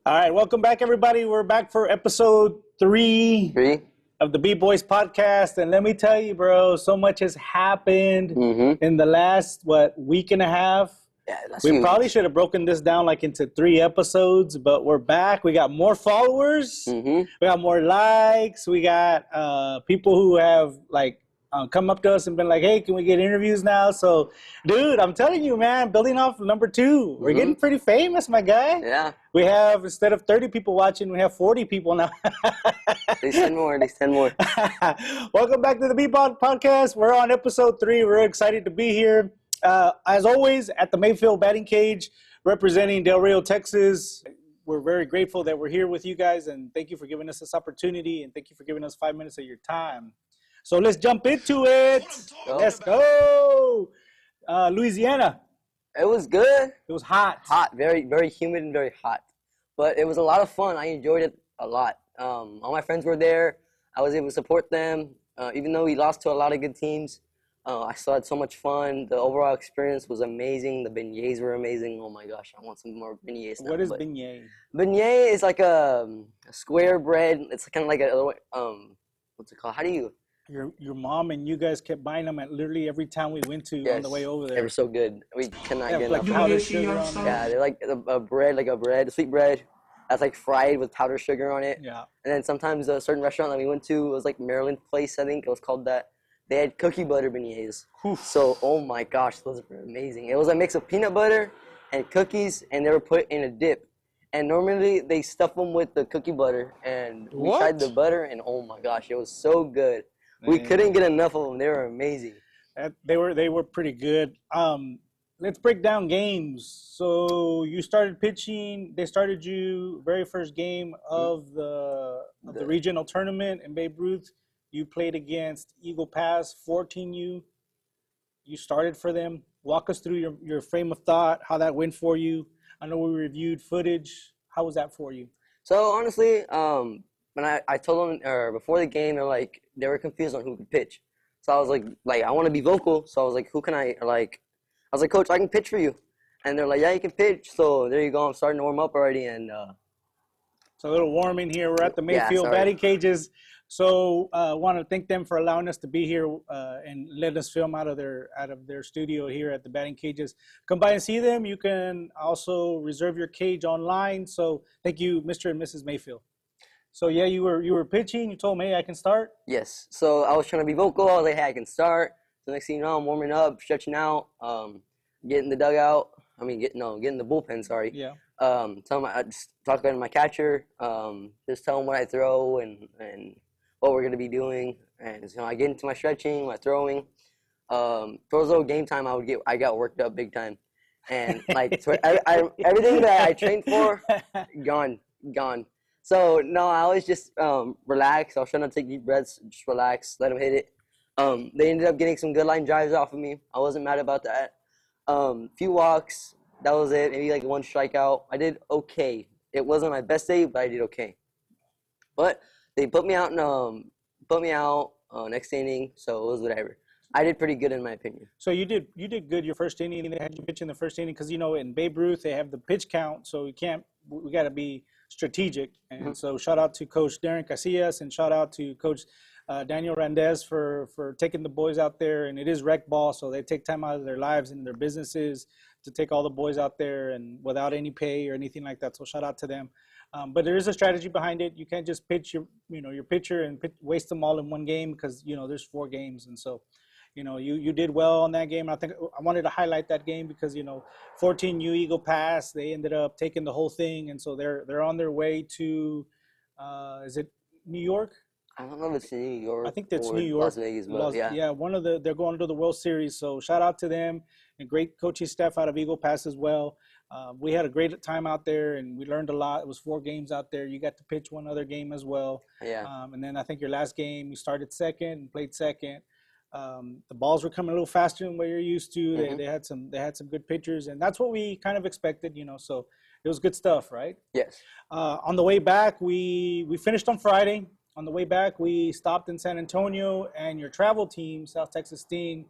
All right, welcome back, everybody. We're back for episode three Three. of the B-Boys podcast. And let me tell you, bro, so much has happened in the last, week and a half. Yeah, that's We huge. probably should have broken this down like into 3 episodes, but we're back. We got more followers. We got more likes. We got people who have come up to us and been like, hey, can we get interviews now? So, dude, I'm telling you, man, building off number 2, we're getting pretty famous, my guy. Yeah. We have, instead of 30 people watching, we have 40 people now. They send more. Welcome back to the B-Bot podcast. We're on episode 3. We're excited to be here. As always, at the Mayfield batting cage, representing Del Rio, Texas. We're very grateful that we're here with you guys, and thank you for giving us this opportunity, and thank you for giving us 5 minutes of your time. So let's jump into it. Let's go. Louisiana. It was good. It was hot. Hot. Very, very humid and very hot. But it was a lot of fun. I enjoyed it a lot. All my friends were there. I was able to support them. Even though we lost to a lot of good teams, I still had so much fun. The overall experience was amazing. The beignets were amazing. Oh my gosh, I want some more beignets now. What is beignet? Beignet is like a square bread. It's kind of like what's it called? How do you... Your mom and you guys kept buying them at literally every town we went to on the way over there. They were so good. We cannot get like enough. powdered sugar on them. Yeah, they're like a sweet bread that's like fried with powdered sugar on it. Yeah. And then sometimes a certain restaurant that we went to was like Maryland Place, I think it was called that. They had cookie butter beignets. So, oh my gosh, those were amazing. It was a mix of peanut butter and cookies, and they were put in a dip. And normally they stuff them with the cookie butter, and we tried the butter, and oh my gosh, it was so good. We couldn't get enough of them. They were amazing. They were pretty good. Let's break down games. So you started pitching. They started you very first game of the regional tournament in Babe Ruth. You played against Eagle Pass, 14U. You started for them. Walk us through your frame of thought, how that went for you. I know we reviewed footage. How was that for you? So honestly, when I told them before the game, they were confused on who could pitch. So I was like I want to be vocal. So I was like, who can I was like, Coach, I can pitch for you. And they're like, yeah, you can pitch. So there you go. I'm starting to warm up already. And it's a little warm in here. We're at the Mayfield batting cages. So I want to thank them for allowing us to be here and let us film out of their studio here at the batting cages. Come by and see them. You can also reserve your cage online. So thank you, Mr. and Mrs. Mayfield. So yeah, you were pitching. You told me, hey, I can start. Yes. So I was trying to be vocal. I was like, hey, I can start. So next thing you know, I'm warming up, stretching out, getting the dugout. Getting the bullpen. Sorry. Yeah. I just talk to my catcher. Just tell him what I throw and what we're gonna be doing. And so I get into my stretching, my throwing. Towards the game time, I got worked up big time, and everything that I trained for, gone. So no, I was just relax. I was trying to take deep breaths, just relax, let them hit it. They ended up getting some good line drives off of me. I wasn't mad about that. Few walks, that was it. Maybe like 1 strikeout. I did okay. It wasn't my best day, but I did okay. But they put me out next inning, so it was whatever. I did pretty good in my opinion. So you did good your first inning. They had you pitch in the first inning because in Babe Ruth they have the pitch count, so we got to be strategic. And so shout out to Coach Darren Casillas and shout out to Coach Daniel Randez for taking the boys out there. And it is rec ball, so they take time out of their lives and their businesses to take all the boys out there and without any pay or anything like that. So shout out to them. But there is a strategy behind it. You can't just pitch your pitcher and waste them all in one game because there's 4 games. And so you did well on that game. I think I wanted to highlight that game because 14U Eagle Pass, they ended up taking the whole thing, and so they're on their way to is it New York? I don't know if it's New York. I think that's New York. Las Vegas, but yeah. Yeah, they're going to the World Series. So shout out to them and great coaching staff out of Eagle Pass as well. We had a great time out there and we learned a lot. It was 4 games out there. You got to pitch one other game as well. Yeah. And then I think your last game you started second and played second. The balls were coming a little faster than what you're used to. They had some good pitchers, and that's what we kind of expected. So it was good stuff, right? Yes. On the way back, we finished on Friday. On the way back, we stopped in San Antonio, and your travel team, South Texas Sting,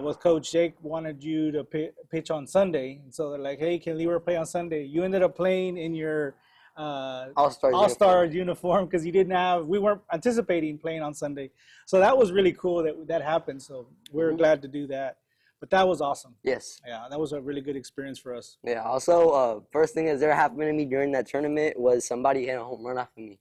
with Coach Jake, wanted you to pitch on Sunday. And so they're like, hey, can Leroy play on Sunday? You ended up playing in your All-Star uniform because we weren't anticipating playing on Sunday. So that was really cool that happened. So we're glad to do that. But that was awesome. Yes. Yeah, that was a really good experience for us. Yeah. Also, first thing that's ever happened to me during that tournament was somebody hit a home run off of me.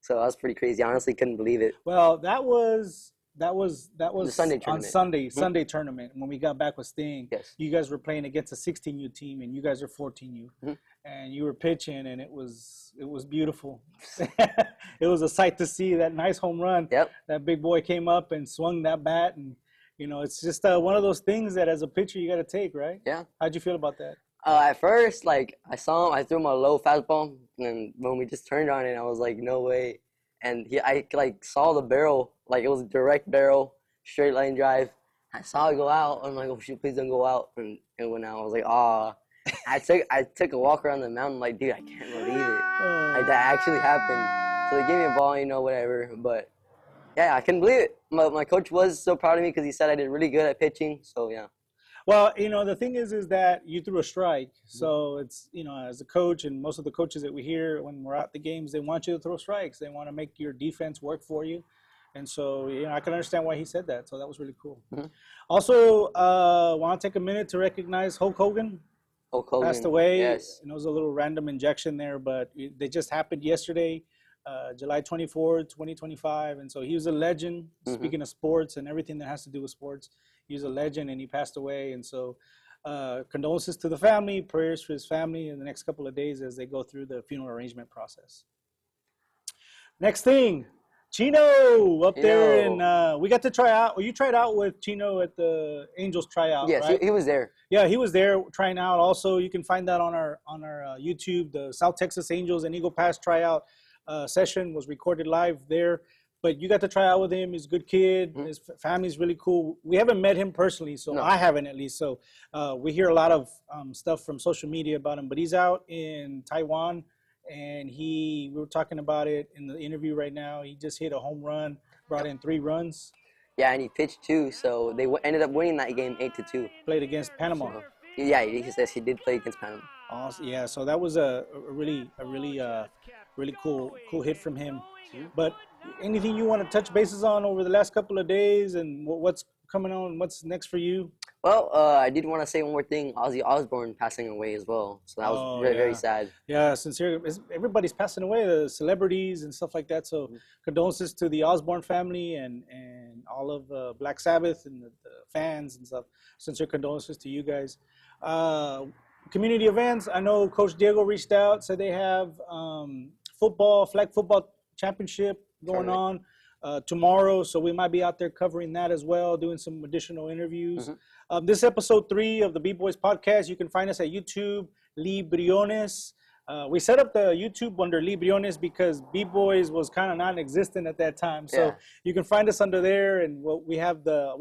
So that was pretty crazy. I honestly couldn't believe it. Well, that was The Sunday on tournament. Sunday tournament when we got back with Sting. Yes. You guys were playing against a 16U team, and you guys are 14U, and you were pitching, and it was beautiful. It was a sight to see that nice home run. Yep. That big boy came up and swung that bat, and it's just one of those things that as a pitcher you got to take, right? Yeah. How'd you feel about that? At first, like, I saw him, I threw him a low fastball, and when we just turned on it, I was like, no way. And I like saw the barrel, like it was a direct barrel, straight line drive. I saw it go out. I'm like, oh shoot, please don't go out. And it went out. I was like, ah. I took a walk around the mountain, like, dude, I can't believe it. Like, that actually happened. So they gave me a ball, whatever. But yeah, I couldn't believe it. My coach was so proud of me because he said I did really good at pitching. So yeah. Well, the thing is that you threw a strike. So it's, as a coach and most of the coaches that we hear when we're at the games, they want you to throw strikes. They want to make your defense work for you. And so, I can understand why he said that. So that was really cool. Also, want to take a minute to recognize Hulk Hogan. Hulk Hogan passed away. Yes. It was a little random injection there, but they just happened yesterday, July 24th, 2025. And so he was a legend, speaking of sports and everything that has to do with sports. He was a legend, and he passed away. And so condolences to the family, prayers for his family in the next couple of days as they go through the funeral arrangement process. Next thing, Chino up there, and we got to try out. Well, you tried out with Chino at the Angels tryout, yes, right? he was there. Yeah, he was there trying out. Also, you can find that on our YouTube. The South Texas Angels and Eagle Pass tryout session was recorded live there. But you got to try out with him. He's a good kid. His family's really cool. We haven't met him personally, so no. I haven't at least. So we hear a lot of stuff from social media about him. But he's out in Taiwan, and we were talking about it in the interview right now. He just hit a home run, brought in 3 runs. Yeah, and he pitched too. So they ended up winning that game 8-2. Played against Panama. So, yeah, he says he did play against Panama. Awesome. Yeah, so that was a really cool hit from him. But anything you want to touch bases on over the last couple of days and what's coming on? What's next for you? Well, I did want to say one more thing. Ozzy Osbourne passing away as well. So that was very sad. Yeah, everybody's passing away, the celebrities and stuff like that. So condolences to the Osbourne family and all of Black Sabbath and the fans and stuff. Sincere condolences to you guys. Community events. I know Coach Diego reached out, said they have flag football championship going on tomorrow, so we might be out there covering that as well, doing some additional interviews. This episode 3 of the B-Boys podcast, you can find us at YouTube, Lee Briones. We set up the YouTube under Lee Briones because B-Boys was kind of non-existent at that time, so you can find us under there. And we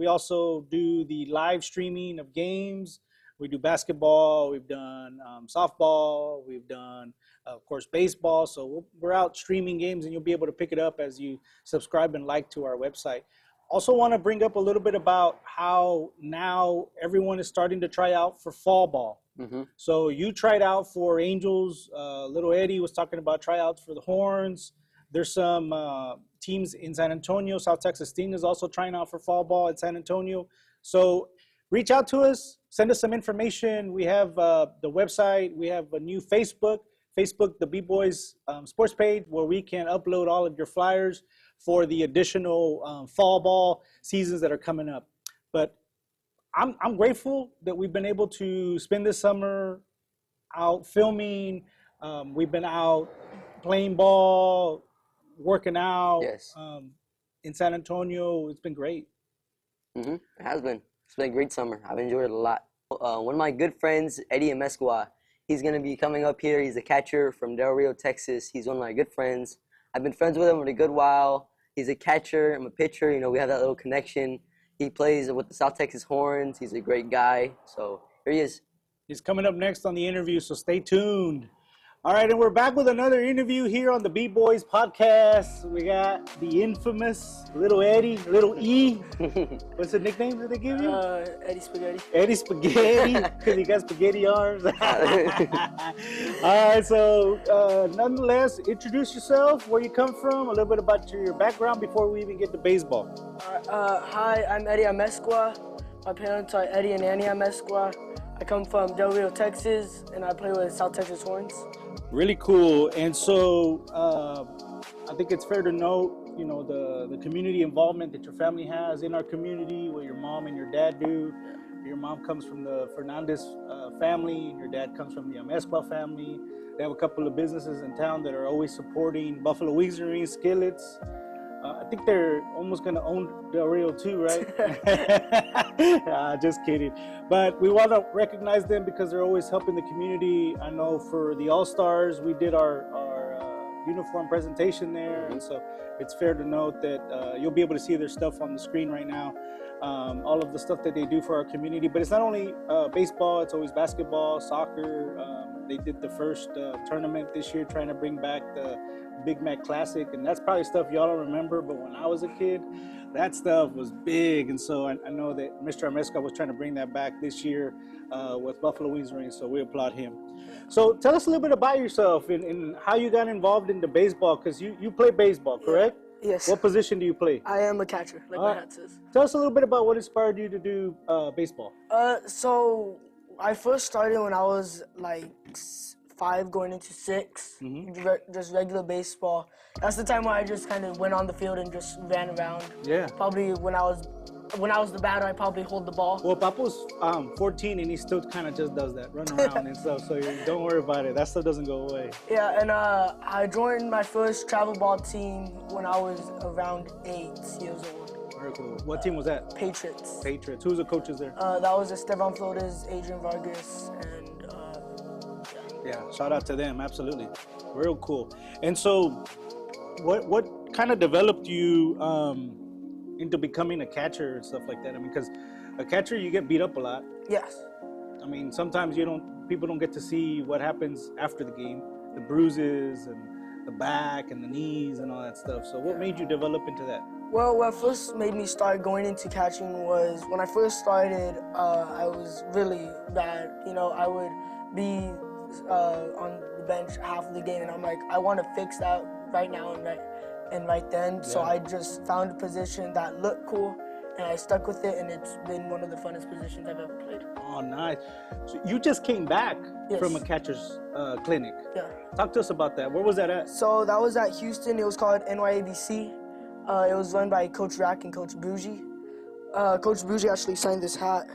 also do the live streaming of games. We do basketball, we've done softball, we've done, of course, baseball. So we're out streaming games, and you'll be able to pick it up as you subscribe and like to our website. Also want to bring up a little bit about how now everyone is starting to try out for fall ball. So you tried out for Angels. Little Eddie was talking about tryouts for the Horns. There's some teams in San Antonio. South Texas Sting is also trying out for fall ball at San Antonio. So reach out to us. Send us some information. We have the website. We have a new Facebook, the B-Boys sports page, where we can upload all of your flyers for the additional fall ball seasons that are coming up. But I'm grateful that we've been able to spend this summer out filming. We've been out playing ball, working out. Yes. In San Antonio. It's been great. It has been. It's been a great summer. I've enjoyed it a lot. One of my good friends, Eddie Amezcua, he's going to be coming up here. He's a catcher from Del Rio, Texas. He's one of my good friends. I've been friends with him for a good while. He's a catcher. I'm a pitcher. We have that little connection. He plays with the South Texas Horns. He's a great guy. So here he is. He's coming up next on the interview, so stay tuned. All right, and we're back with another interview here on the B-Boys podcast. We got the infamous Little Eddie, Little E. What's the nickname that they give you? Eddie Spaghetti. Eddie Spaghetti, because he got spaghetti arms. All right, so nonetheless, introduce yourself, where you come from, a little bit about your background before we even get to baseball. Hi, I'm Eddie Amezcua. My parents are Eddie and Annie Amezcua. I come from Del Rio, Texas, and I play with South Texas Horns. Really cool. And so I think it's fair to note, you know, the community involvement that your family has in our community, what your mom and your dad do. Your mom comes from the Fernandez family, and your dad comes from the Amezcua family. They have a couple of businesses in town that are always supporting Buffalo Wings and Rings, Skillets. I think they're almost going to own Del Rio too, right? Just kidding. But we want to recognize them because they're always helping the community. I know for the All-Stars, we did our uniform presentation there. And so it's fair to note that you'll be able to see their stuff on the screen right now. All of the stuff that they do for our community. But it's not only baseball, it's always basketball, soccer. They did the first tournament this year trying to bring back the Big Mac Classic, and that's probably stuff y'all don't remember, but when I was a kid, that stuff was big. And so I know that Mr. Amezcua was trying to bring that back this year with Buffalo Wings Rings, so we applaud him. So tell us a little bit about yourself and how you got involved into baseball, because you play baseball, correct? Yes. What position do you play? I am a catcher, like my hat says. Tell us a little bit about what inspired you to do baseball. So I first started when I was like 5 going into 6, just regular baseball. That's the time where I just kind of went on the field and just ran around. Yeah. Probably when I was the batter, I probably hold the ball. Well, Papo's 14 and he still kind of just does that, run around and stuff. So don't worry about it. That stuff doesn't go away. Yeah, and I joined my first travel ball team when I was around 8 years old. Very cool. What team was that? Patriots. Patriots. Who's the coaches there? That was Esteban Flores, Adrian Vargas, and yeah, shout out to them. Absolutely, real cool. And so, what kind of developed you into becoming a catcher and stuff like that? I mean, because a catcher, you get beat up a lot. Yes. I mean, sometimes people don't get to see what happens after the game, the bruises and the back and the knees and all that stuff. So, what made you develop into that? Well, what first made me start going into catching was when I first started, I was really bad. You know, I would be on the bench half of the game, and I'm like, I want to fix that right now and right then. Yeah. So I just found a position that looked cool, and I stuck with it, and it's been one of the funnest positions I've ever played. Oh, nice. So you just came back from a catcher's clinic. Yeah. Talk to us about that. Where was that at? So that was at Houston. It was called NYABC. It was run by Coach Rack and Coach Bougie. Coach Bougie actually signed this hat.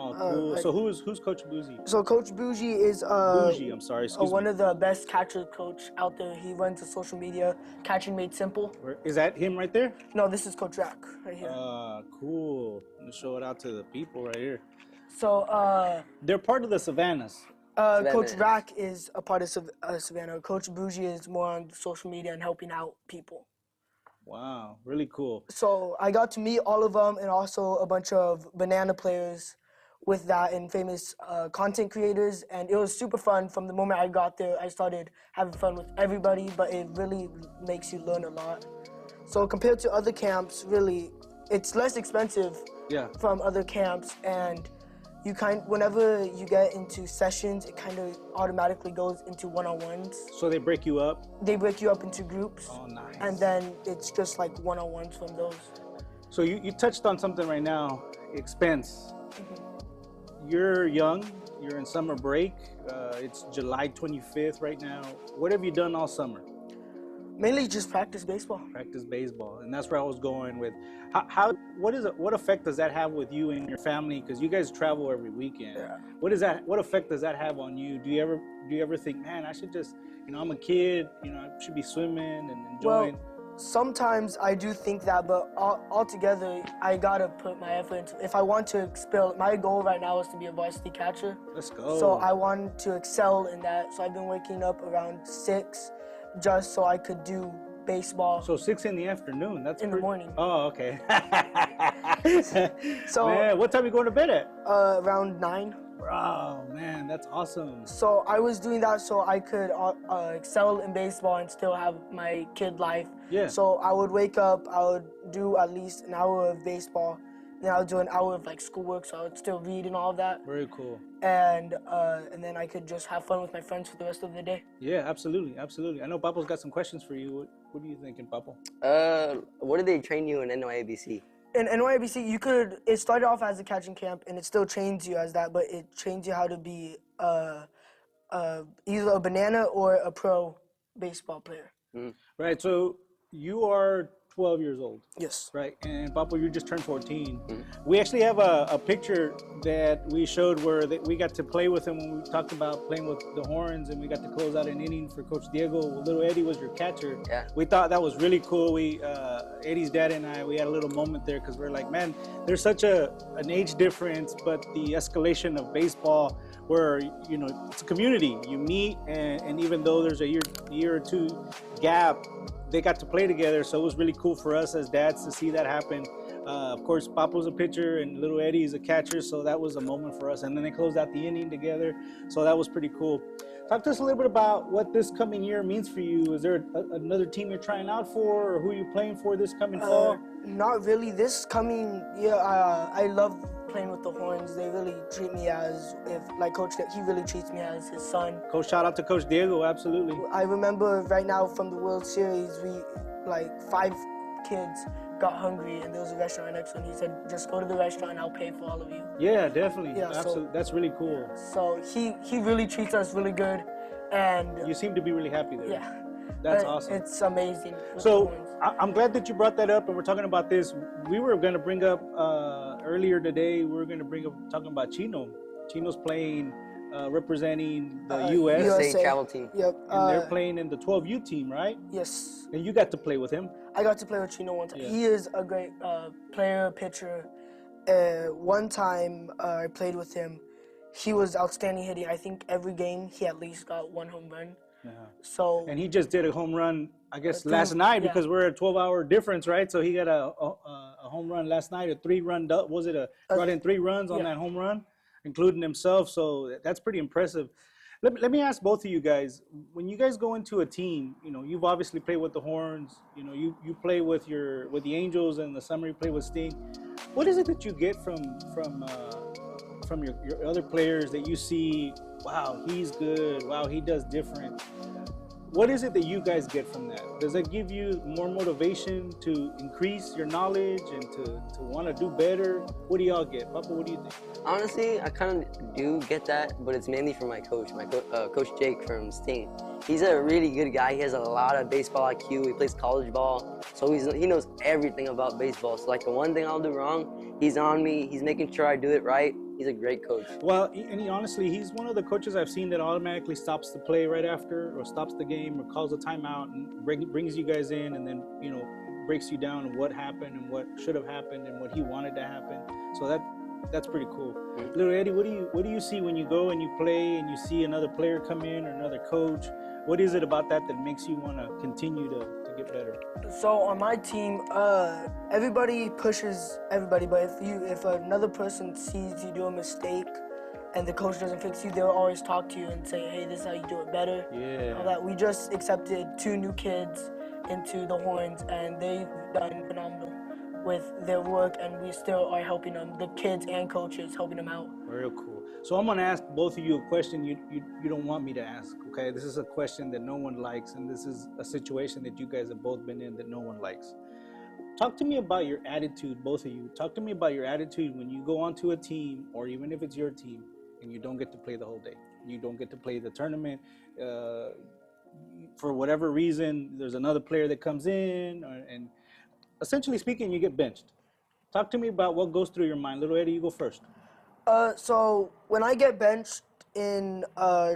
Oh, cool. So who's Coach Bougie? So Coach Bougie is one of the best catcher coach out there. He runs a social media, Catching Made Simple. Is that him right there? No, this is Coach Rack right here. Cool. Let me show it out to the people right here. So they're part of the Savannahs. Coach Rack is a part of Savannah. Coach Bougie is more on social media and helping out people. Wow, really cool. So I got to meet all of them and also a bunch of banana players with that and famous content creators, and it was super fun. From the moment I got there, I started having fun with everybody, but it really makes you learn a lot. So compared to other camps, really, it's less expensive from other camps, and whenever you get into sessions, it kind of automatically goes into one-on-ones. So they break you up? They break you up into groups. Oh, nice. And then it's just like one-on-ones from those. So you touched on something right now, expense. You're young, you're in summer break. It's July 25th right now. What have you done all summer? Mainly just practice baseball. Practice baseball, and that's where I was going with. What effect does that have with you and your family? Because you guys travel every weekend. Yeah. What effect does that have on you? Do you ever think, man, I should just, I'm a kid, I should be swimming and enjoying? Well, sometimes I do think that, but altogether, I gotta put my effort into. If I want to excel, my goal right now is to be a varsity catcher. Let's go. So I want to excel in that. So I've been waking up around 6, just so I could do baseball. So 6 in the afternoon. That's in the morning. Oh, okay. So man, what time are you going to bed at? Around 9. Oh man, that's awesome. So I was doing that so I could excel in baseball and still have my kid life. Yeah. So I would wake up, I would do at least an hour of baseball, then I would do an hour of like schoolwork, so I would still read and all of that. Very cool. And then I could just have fun with my friends for the rest of the day. Yeah, absolutely, absolutely. I know Papo's got some questions for you. What are you thinking, Papo? What did they train you in NYABC? In NYABC, it started off as a catching camp, and it still trains you as that, but it trains you how to be either a banana or a pro baseball player. Right. So you are 12 years old. Yes. Right. And Papo, you just turned 14. We actually have a picture that we showed where we got to play with him when we talked about playing with the Horns, and we got to close out an inning for Coach Diego. Little Eddie was your catcher. Yeah. We thought that was really cool. Eddie's dad and I, we had a little moment there because we're like, man, there's such an age difference, but the escalation of baseball, where it's a community. You meet, and even though there's a year or two gap, they got to play together. So it was really cool for us as dads to see that happen. Of course, Papo's a pitcher and little Eddie's a catcher, so that was a moment for us. And then they closed out the inning together, so that was pretty cool. Talk to us a little bit about what this coming year means for you. Is there another team you're trying out for, or who you're playing for this coming fall? Not really. This coming year, I love playing with the Horns. They really treat me as he really treats me as his son. Coach, shout out to Coach Diego, absolutely. I remember right now from the World Series, 5 kids got hungry, and there was a restaurant right next to him. He said, "Just go to the restaurant, and I'll pay for all of you." Yeah, definitely. Yeah, absolutely. That's really cool. So he really treats us really good, and You seem to be really happy there. yeah, That's awesome. It's amazing. with the So Horns. I'm glad that you brought that up, and we're talking about this. We were going to bring up earlier today. We were going to bring up talking about Chino. Chino's playing, representing the U.S. USA. travel team. Yep. and they're playing in the 12U team, right? Yes. And you got to play with him. I got to play with Chino one time. Yeah. He is a great player, pitcher. One time I played with him. He was outstanding hitting. I think every game he at least got 1 home run. Yeah. So And he just did a home run, I guess, three- last night yeah. because we're a 12-hour difference, right? So he got a home run last night, a 3-run. Brought in 3 runs on yeah. that home run, including himself. So that's pretty impressive. Let me ask both of you guys, when you guys go into a team, you've obviously played with the Horns, you play with the Angels, and the summer you play with Sting. What is it that you get from your other players that you see, wow, he's good, wow, he does different? What is it that you guys get from that? Does it give you more motivation to increase your knowledge and to want to do better? What do y'all get? Papa, what do you think? Honestly, I kind of do get that, but it's mainly from my coach, Coach Jake from Sting. He's a really good guy. He has a lot of baseball IQ. He plays college ball, so he knows everything about baseball. So the one thing I'll do wrong, he's on me. He's making sure I do it right. He's a great coach. Well, and he's one of the coaches I've seen that automatically stops the play right after, or stops the game, or calls a timeout and brings you guys in, and then breaks you down on what happened and what should have happened and what he wanted to happen. So that's pretty cool. Mm-hmm. Little Eddie, what do you see when you go and you play and you see another player come in or another coach? What is it about that makes you want to continue to get better? So on my team, everybody pushes everybody, but if another person sees you do a mistake and the coach doesn't fix you, they'll always talk to you and say, "Hey, this is how you do it better." Yeah. All that. We just accepted 2 new kids into the Horns, and they've done phenomenal with their work, and we still are helping them, the kids and coaches, helping them out. Real cool. So I'm gonna ask both of you a question you don't want me to ask. Okay, this is a question that no one likes, and this is a situation that you guys have both been in that no one likes. Talk to me about your attitude, both of you. Talk to me about your attitude when you go onto a team, or even if it's your team, and you don't get to play the whole day. You don't get to play the tournament. For whatever reason, there's another player that comes in, and essentially speaking, you get benched. Talk to me about what goes through your mind. Little Eddie, you go first. So when I get benched in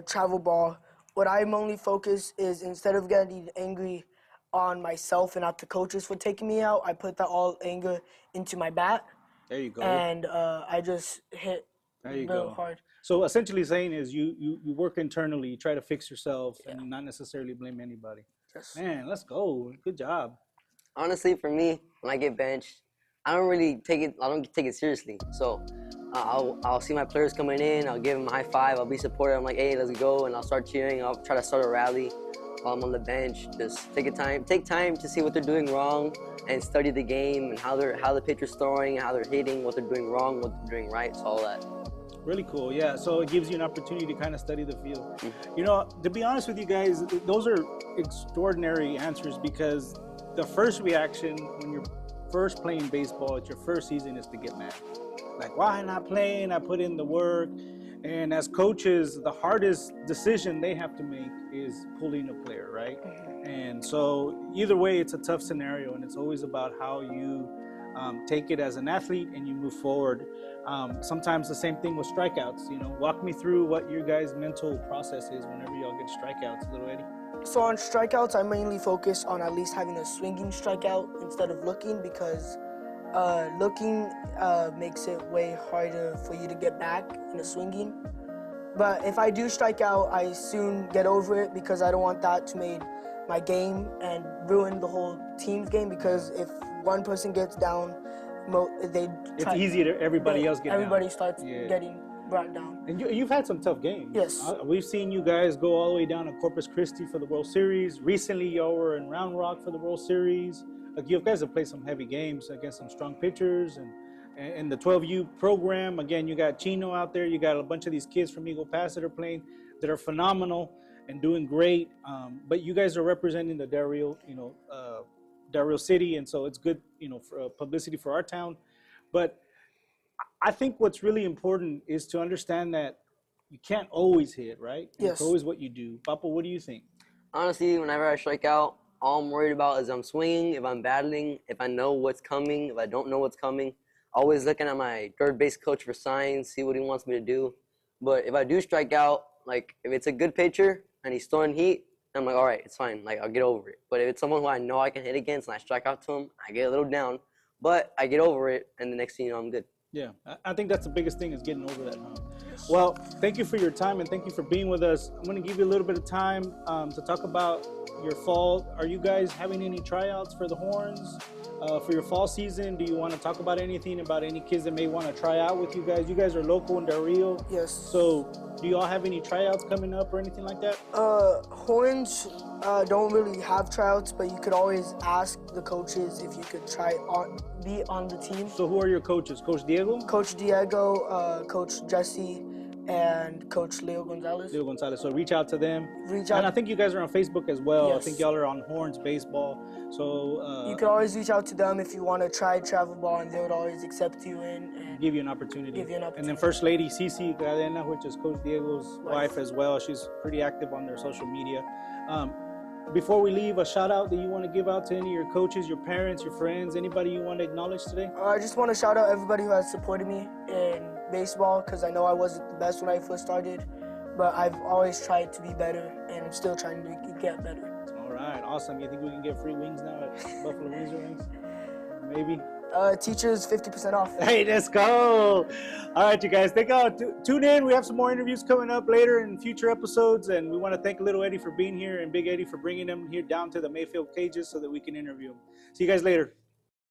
travel ball, what I'm only focused is, instead of getting angry on myself and at the coaches for taking me out, I put that all anger into my bat. There you go. And I just hit There you real go. hard. So essentially saying is you work internally, you try to fix yourself, and not necessarily blame anybody. Yes. Man, let's go. Good job. Honestly, for me, when I get benched, I don't take it seriously. So I'll see my players coming in. I'll give them a high five. I'll be supportive. I'm like, hey, let's go, and I'll start cheering. I'll try to start a rally while I'm on the bench. Just take time to see what they're doing wrong, and study the game and how the pitcher's throwing, how they're hitting, what they're doing wrong, what they're doing right. So all that. Really cool, yeah. So it gives you an opportunity to kind of study the field. You know, to be honest with you guys, those are extraordinary answers, because the first reaction when you're first playing baseball, it's your first season, is to get mad. Like, why not playing? I put in the work. And as coaches, the hardest decision they have to make is pulling a player, right? And so either way, it's a tough scenario, and it's always about how you take it as an athlete and you move forward. Sometimes the same thing with strikeouts. You know, walk me through what your guys' mental process is whenever y'all get strikeouts, little Eddie. So on strikeouts, I mainly focus on at least having a swinging strikeout instead of looking, because looking makes it way harder for you to get back in a swinging. But if I do strike out, I soon get over it, because I don't want that to make my game and ruin the whole team's game, because if one person gets down, It's easy to everybody else get everybody down. starts getting brought down. And you've had some tough games. Yes. We've seen you guys go all the way down to Corpus Christi for the World Series. Recently, y'all were in Round Rock for the World Series. Like, you guys have played some heavy games against some strong pitchers. And in the 12U program, again, you got Chino out there. You got a bunch of these kids from Eagle Pass that are playing, that are phenomenal and doing great. But you guys are representing the Del Rio, Del Rio City, and so it's good, for publicity for our town. But I think what's really important is to understand that you can't always hit, right? Yes. It's always what you do. Papa, what do you think? Honestly, whenever I strike out, all I'm worried about is I'm swinging, if I'm battling, if I know what's coming, if I don't know what's coming. Always looking at my third base coach for signs, see what he wants me to do. But if I do strike out, like if it's a good pitcher and he's throwing heat, I'm like, all right, it's fine. Like, I'll get over it. But if it's someone who I know I can hit against and I strike out to him, I get a little down. But I get over it, and the next thing you know, I'm good. Yeah, I think that's the biggest thing, is getting over that hump. Well, thank you for your time, and thank you for being with us. I'm going to give you a little bit of time to talk about your fall. Are you guys having any tryouts for the Horns for your fall season? Do you want to talk about anything about any kids that may want to try out with you guys? You guys are local in Del Rio. Yes. So do you all have any tryouts coming up or anything like that? Horns don't really have tryouts, but you could always ask the coaches if you could be on the team. So who are your coaches? Coach Diego? Coach Diego, Coach Jesse, and Coach Leo Gonzalez. Leo Gonzalez. So reach out to them. Reach out. And I think you guys are on Facebook as well. Yes. I think y'all are on Horns Baseball. So you can always reach out to them if you want to try travel ball, and they would always accept you in and give you an opportunity. give you an And then opportunity. First Lady Cici Cadena, which is Coach Diego's wife as well. She's pretty active on their social media. Before we leave, a shout out that you want to give out to any of your coaches, your parents, your friends, anybody you want to acknowledge today? I just want to shout out everybody who has supported me in baseball, because I know I wasn't the best when I first started, but I've always tried to be better, and I'm still trying to get better. All right, awesome. You think we can get free wings now at Buffalo Wings or Wings? Maybe. Teachers 50% off. Hey, let's go. All right, you guys, tune in. We have some more interviews coming up later in future episodes, and we want to thank Little Eddie for being here and Big Eddie for bringing them here down to the Mayfield cages so that we can interview them. See you guys later.